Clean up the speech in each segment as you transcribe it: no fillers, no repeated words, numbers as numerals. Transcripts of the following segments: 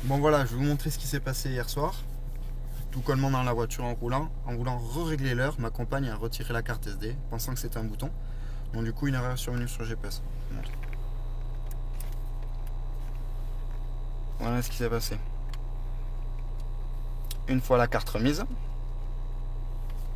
Bon voilà, je vais vous montrer ce qui s'est passé hier soir. Tout collement dans la voiture en voulant re-régler l'heure, ma compagne a retiré la carte SD, pensant que c'était un bouton. Donc du coup, une erreur est survenue sur le GPS. Je vous montre. Voilà ce qui s'est passé. Une fois la carte remise,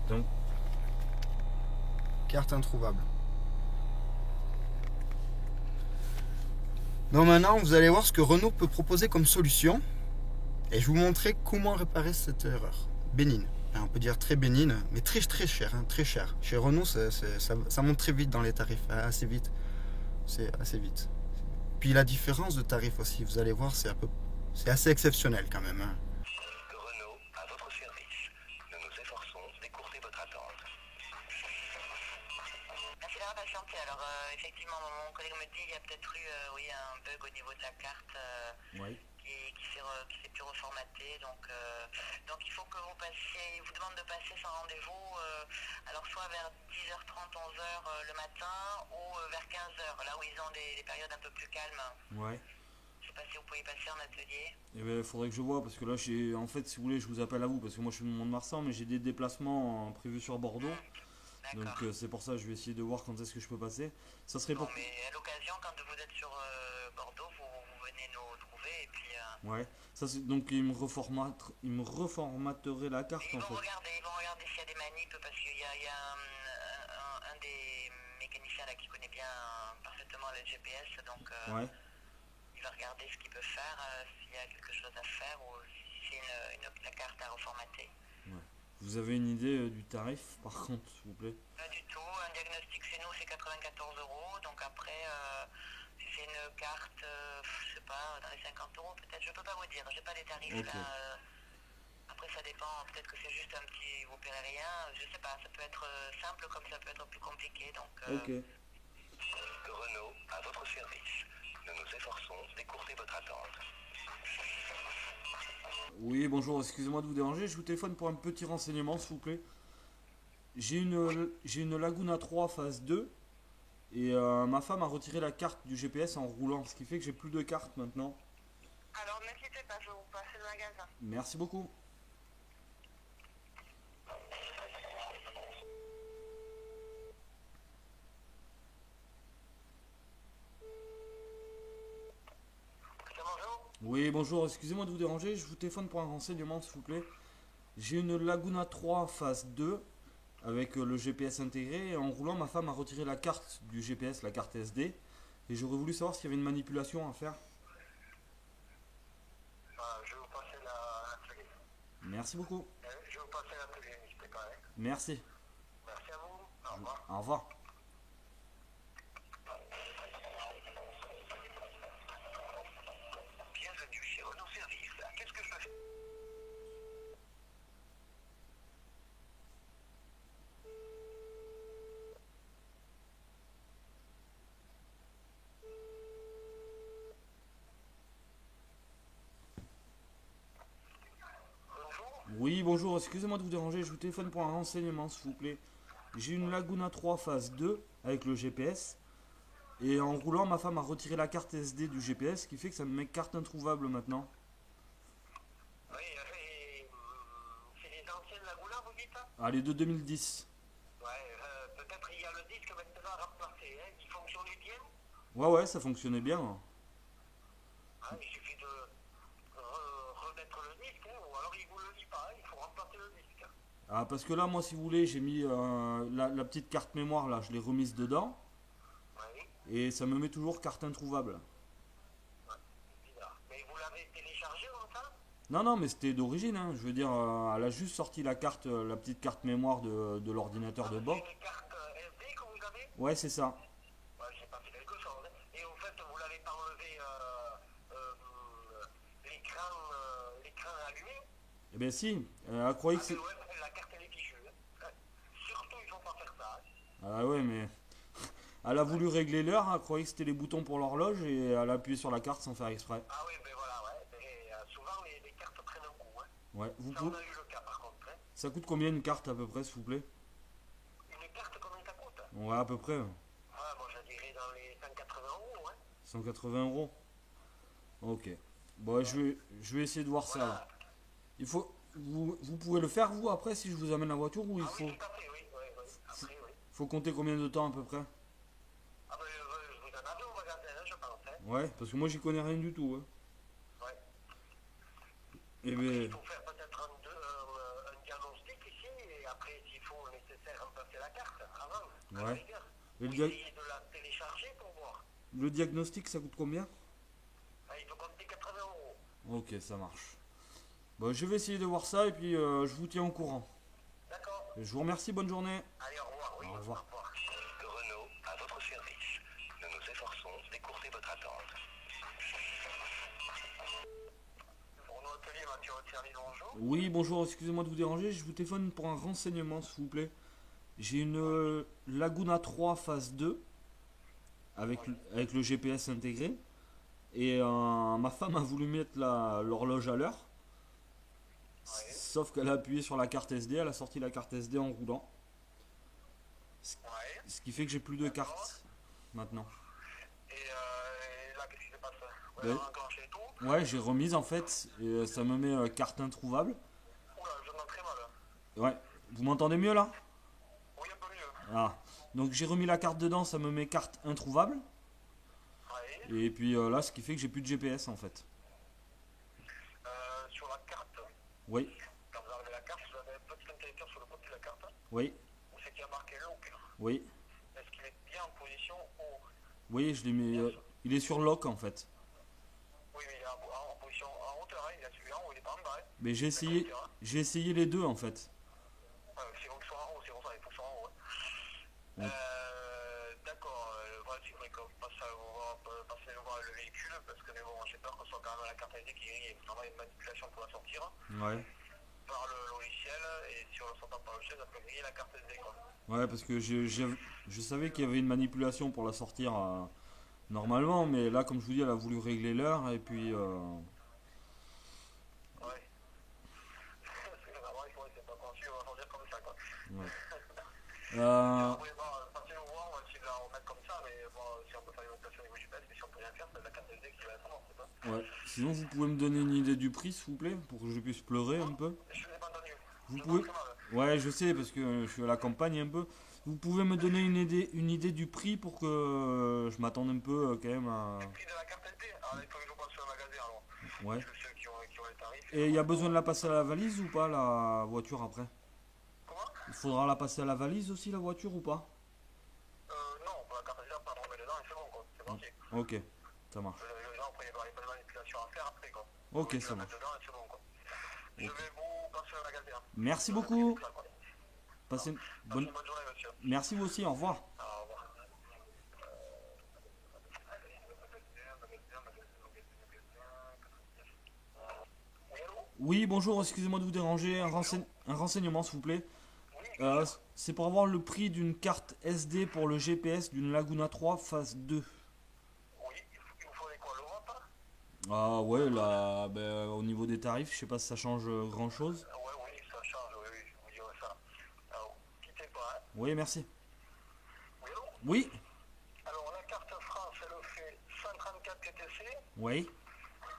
donc carte introuvable. Donc maintenant, vous allez voir ce que Renault peut proposer comme solution. Et je vais vous montrer comment réparer cette erreur. Bénigne. On peut dire très bénigne, mais très très cher, hein, très cher. Chez Renault, ça monte très vite dans les tarifs, assez vite. C'est assez vite. Puis la différence de tarif aussi, vous allez voir, c'est assez exceptionnel quand même, hein. Renault, à votre service. Nous nous efforçons d'écourter votre attente. Merci d'avoir patienté. Alors, effectivement, mon collègue me dit qu'il y a peut-être eu oui, un bug au niveau de la carte Oui. qui s'est plus reformatée. Donc, il faut que vous passiez, il vous demande de passer sans rendez-vous, alors soit vers 10h30, 11h le matin ou vers 15h, là où ils ont des périodes un peu plus calmes. Ouais. Je sais pas si vous pouvez passer en atelier. Eh ben, faudrait que je vois parce que là, en fait, si vous voulez, je vous appelle à vous parce que moi, je suis de Mont-de-Marsan, mais j'ai des déplacements prévus sur Bordeaux. Donc, D'accord. c'est pour ça, je vais essayer de voir quand est-ce que je peux passer. Ça serait Bon, pour. mais à l'occasion, quand vous êtes sur Bordeaux, vous venez nous trouver et puis Ouais. Ça, donc, il me reformaterait la carte en fait. ils vont regarder s'il y a des manips parce qu'il y a un des mécaniciens là qui connaît bien parfaitement le GPS, donc Ouais. il va regarder ce qu'il peut faire, s'il y a quelque chose à faire ou si c'est la carte à reformater. Ouais. Vous avez une idée du tarif par contre, s'il vous plaît? Pas du tout, un diagnostic chez nous c'est 94 €, donc après si c'est une carte, je sais pas, dans les 50 € peut-être, je peux pas vous dire, j'ai pas les tarifs Ok. là. Après ça dépend, peut-être que c'est juste un petit, vous paierez rien, je sais pas, ça peut être simple comme ça peut être plus compliqué, donc Ok. Renault, à votre service. Nous nous efforçons d'écourter votre attente. Oui, bonjour, excusez-moi de vous déranger. Je vous téléphone pour un petit renseignement, s'il vous plaît. J'ai une Laguna 3 phase 2 et ma femme a retiré la carte du GPS en roulant, ce qui fait que j'ai plus de carte maintenant. Alors n'inquiétez pas, je vais vous passer le magasin. Merci beaucoup. Bonjour. Oui, bonjour, excusez-moi de vous déranger. Je vous téléphone pour un renseignement, s'il vous plaît. J'ai une Laguna 3 phase 2 avec le GPS intégré et en roulant, ma femme a retiré la carte du GPS, la carte SD. Et j'aurais voulu savoir s'il y avait une manipulation à faire. Je vais vous passer l'atelier. Merci beaucoup. Je vais vous passer l'atelier, n'hésitez pas. Hein. Merci. Merci à vous. Au revoir. Au revoir. Bienvenue chez Renault Service. Qu'est-ce que je peux faire? Bonjour. Oui, bonjour, excusez-moi de vous déranger, je vous téléphone pour un renseignement, s'il vous plaît. J'ai une Laguna 3 phase 2 avec le GPS. Et en roulant, ma femme a retiré la carte SD du GPS, ce qui fait que ça me met carte introuvable maintenant. Oui, c'est les anciennes Laguna, vous dites? Allez, de 2010. Ouais, peut-être il y a le disque maintenant à remplacer. Hein. Il fonctionnait bien. Ouais, ouais, ça fonctionnait bien. Hein, il suffit de remettre le disque, hein, ou alors il vous le dit pas, hein, il faut remplacer le disque. Ah, parce que là, moi, si vous voulez, j'ai mis la petite carte mémoire, là, je l'ai remise dedans. Oui, Et ça me met toujours carte introuvable. ouais, c'est bizarre. Mais vous l'avez téléchargé comme ça? Non, non, mais c'était d'origine, hein. Je veux dire, elle a juste sorti la carte, la petite carte mémoire de l'ordinateur de bord. C'est une carte SD que vous avez? Ouais, c'est ça. Ouais, j'ai pas fait quelque chose. Hein. Et au fait, vous l'avez pas enlevé l'écran allumé? Eh ben si, elle croyait que Mais c'est... ouais, la carte elle est fichue. Hein. Surtout, il faut pas faire ça. Hein. Ah ouais, mais... Elle a voulu régler l'heure, elle croyait que c'était les boutons pour l'horloge et elle a appuyé sur la carte sans faire exprès. Ah oui, ben voilà, ouais. Mais, souvent, les cartes prennent un coup. Hein. Ouais, vous Ça, on pouvez... a eu le cas par contre. Hein. Ça coûte combien une carte à peu près, s'il vous plaît? Une carte, combien ça coûte? Ouais, à peu près. Ah, bon, je dirais dans les 180 €. Hein. 180 euros. Ok. Bon, je vais essayer de voir ça. Voilà. Il faut, vous pouvez le faire vous après si je vous amène la voiture ou il Ah faut, oui, tout à fait, oui, oui, oui. Après, oui. faut compter combien de temps à peu près? Ah ben, vous en avez au magasin, hein, je pense, hein. Ouais, parce que moi j'y connais rien du tout. Hein. Ouais. Et Après, il ben, faut faire peut-être un diagnostic ici, et après, s'il faut nécessaire, remplacer la carte avant. À la ouais. rigueur. Et Ou essayer de la télécharger pour voir. le diagnostic ça coûte combien? Ah, il peut compter 80 euros. Ok, ça marche. Bon, je vais essayer de voir ça et puis je vous tiens au courant. D'accord. Je vous remercie, bonne journée. Allez, au revoir, oui. Au revoir. Renault, à votre service. Nous nous efforçons d'écourter votre attente. Renault Atelier, Mathieu Thierry, bonjour. Oui, bonjour, excusez-moi de vous déranger, je vous téléphone pour un renseignement s'il vous plaît. J'ai une Laguna 3 phase 2 avec le GPS intégré et ma femme a voulu mettre l'horloge à l'heure. Ouais. Sauf qu'elle a appuyé sur la carte SD, elle a sorti la carte SD en roulant. Ouais. Ce qui fait que j'ai plus de cartes maintenant. Et là, qu'est-ce qui se passe? Vous Ouais. avez enclenché tout? Ouais, j'ai remise en fait et ça me met carte introuvable. Oula, je m'entends très mal. Ouais, vous m'entendez mieux là? Oui, un peu mieux. Ah, donc j'ai remis la carte dedans, ça me met carte introuvable. Ouais. Et puis là, ce qui fait que j'ai plus de GPS en fait. Sur la carte, Oui, quand vous enlevez la carte, vous avez un petit interrupteur sur le côté de la carte oui, où c'est qui a marqué lock. oui. Est-ce qu'il est bien en position haut? Oui, je l'ai mis. Il est sur lock en fait. Oui, mais il est en position en hauteur, hein. Il est celui en haut, il est pas en bas. Hein. Mais D'accord, hein. j'ai essayé les deux en fait. C'est bon qu'il soit en haut, c'est pour ça, il faut que soit en haut. Hein. Ouais. D'accord, voilà, c'est vrai qu'on passe à passer voir le véhicule parce que mais bon, j'ai peur que ce soit quand même la carte ID qui grille et qu'il faudra une manipulation pour la sortir Ouais. par le logiciel et si on ne le sort pas par le logiciel, ça peut griller la carte SD quoi. Ouais, parce que je savais qu'il y avait une manipulation pour la sortir normalement, mais là, comme je vous dis, elle a voulu régler l'heure et puis. Ouais. C'est vraiment, c'est pas conçu, on va sortir comme ça quoi. Ouais. Après, bon, passez nous voir, on va essayer de la remettre comme ça, mais bon, si on peut faire une rotation au niveau GPS, mais si on peut rien faire, c'est la carte SD qui va être morte, c'est ça. Ouais. Sinon, vous pouvez me donner une idée du prix, s'il vous plaît, pour que je puisse pleurer un peu. Je ne l'ai pas entendu. Vous Je pouvez. m'entends très mal. Ouais, je sais, parce que je suis à la campagne un peu. Vous pouvez me donner une idée du prix pour que je m'attende un peu quand même à. Le prix de la carte SD, alors il faut que je passe sur le magasin alors. Ouais. Parce que ceux qui ont les tarifs. Et il y a besoin de la passer à la valise ou pas, la voiture après? Comment? Il faudra la passer à la valise aussi, la voiture ou pas? Non, pour la carte SD, on remet dedans et c'est bon quoi. C'est parti. Ok, ça marche. Là, après, il n'y a pas de manipulation à faire après quoi. Ok, Tu ça la marche. mets dedans et c'est bon quoi. Je vais vous passer le magasin. Merci beaucoup. Là, quoi. Passez une Passez bonne. une bonne journée monsieur. Merci vous aussi, au revoir. Au revoir. Oui, allô? Oui, bonjour, excusez-moi de vous déranger. Un renseignement, s'il vous plaît. Oui, C'est pour avoir le prix d'une carte SD pour le GPS d'une Laguna 3 phase 2. oui, il vous faudrait quoi, l'Europe? Ah ouais, là, ben, au niveau des tarifs, je sais pas si ça change grand chose. Ouais, oui, ça change, oui, oui, je vous dirai ça. Alors, quittez pas, hein. Oui, merci. Oui, allô? Oui, Alors, la carte France, elle fait 134 TTC, oui.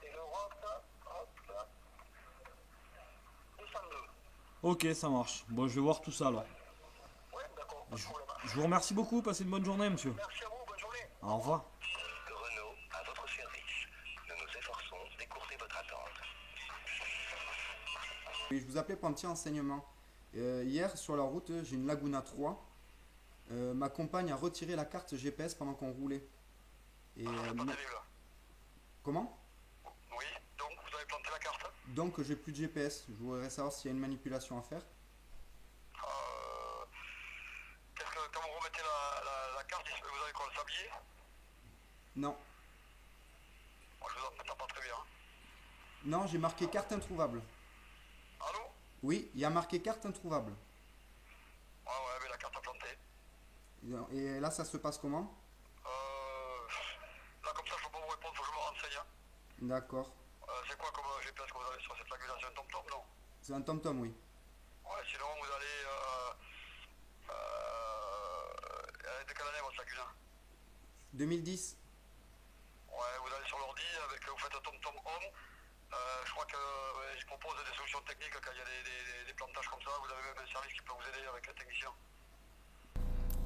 et l'Europe, hop, 202. Ok, ça marche. Bon, je vais voir tout ça alors. Ouais, d'accord, pas de problème. Je vous remercie beaucoup, passez une bonne journée, monsieur. Merci à vous, bonne journée. Au revoir. Renault, à votre service. Nous nous efforçons d'écourter votre attente. Oui, je vous appelais pour un petit renseignement. Hier, sur la route, j'ai une Laguna 3. Ma compagne a retiré la carte GPS pendant qu'on roulait. Et, C'est pas non- terrible. Comment? Oui, donc vous avez planté la carte. Donc, j'ai plus de GPS. Je voudrais savoir s'il y a une manipulation à faire. Quand vous remettez la carte, vous avez quoi, le sablier? Non. Moi, je vous entends pas très bien. Non, j'ai marqué carte introuvable. Allô? Oui, il y a marqué carte introuvable. Ouais, mais la carte a planté. Et là, ça se passe comment? Là, comme ça, je peux pas vous répondre, faut que je me renseigne. Hein. D'accord. C'est quoi comme GPS que vous avez sur cette Laguna? C'est un TomTom, non? C'est un tom-tom, oui. Ouais, sinon vous allez. Elle est de quelle année votre Laguna? 2010. Ouais, vous allez sur l'ordi, vous faites un TomTom Home, Je crois que je propose des solutions techniques quand il y a des plantages comme ça. Vous avez même un service qui peut vous aider avec un technicien.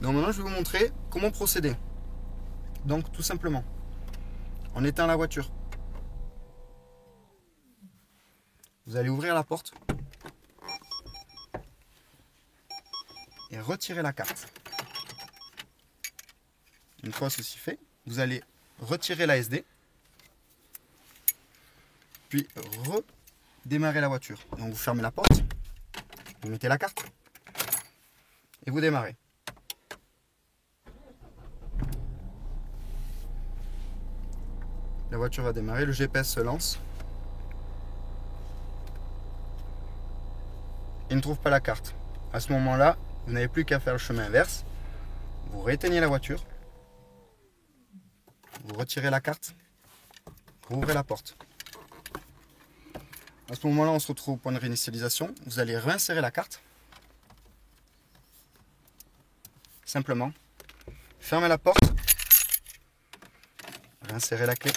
Donc maintenant je vais vous montrer comment procéder. Donc tout simplement, on éteint la voiture. Vous allez ouvrir la porte et retirer la carte. Une fois ceci fait, vous allez retirer la SD, puis redémarrer la voiture. Donc vous fermez la porte, vous mettez la carte et vous démarrez. La voiture va démarrer, le GPS se lance. Il ne trouve pas la carte. À ce moment-là, vous n'avez plus qu'à faire le chemin inverse. Vous rééteignez la voiture. Vous retirez la carte. Vous ouvrez la porte. À ce moment-là, on se retrouve au point de réinitialisation. Vous allez réinsérer la carte. Simplement. Fermez la porte. Réinsérez la clé.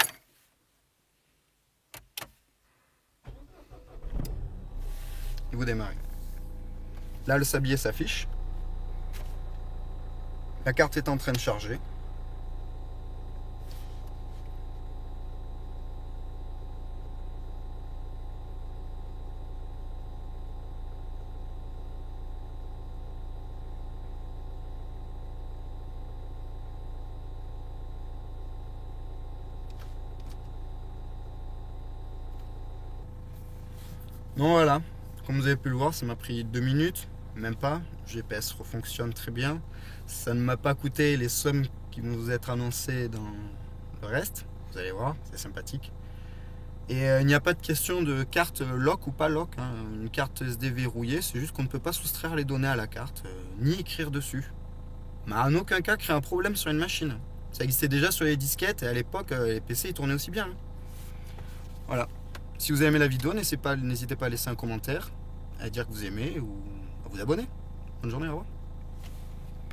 Et vous démarrez. Là, le sablier s'affiche. La carte est en train de charger. Donc voilà, comme vous avez pu le voir, ça m'a pris 2 minutes, même pas. Le GPS refonctionne très bien. Ça ne m'a pas coûté les sommes qui vont vous être annoncées dans le reste. Vous allez voir, c'est sympathique. Et il n'y a pas de question de carte lock ou pas lock, hein. Une carte SD verrouillée, c'est juste qu'on ne peut pas soustraire les données à la carte, ni écrire dessus. Mais en aucun cas créer un problème sur une machine. Ça existait déjà sur les disquettes et à l'époque, les PC ils tournaient aussi bien, hein. Voilà. Si vous avez aimé la vidéo, n'hésitez pas à laisser un commentaire, à dire que vous aimez ou à vous abonner. Bonne journée, au revoir.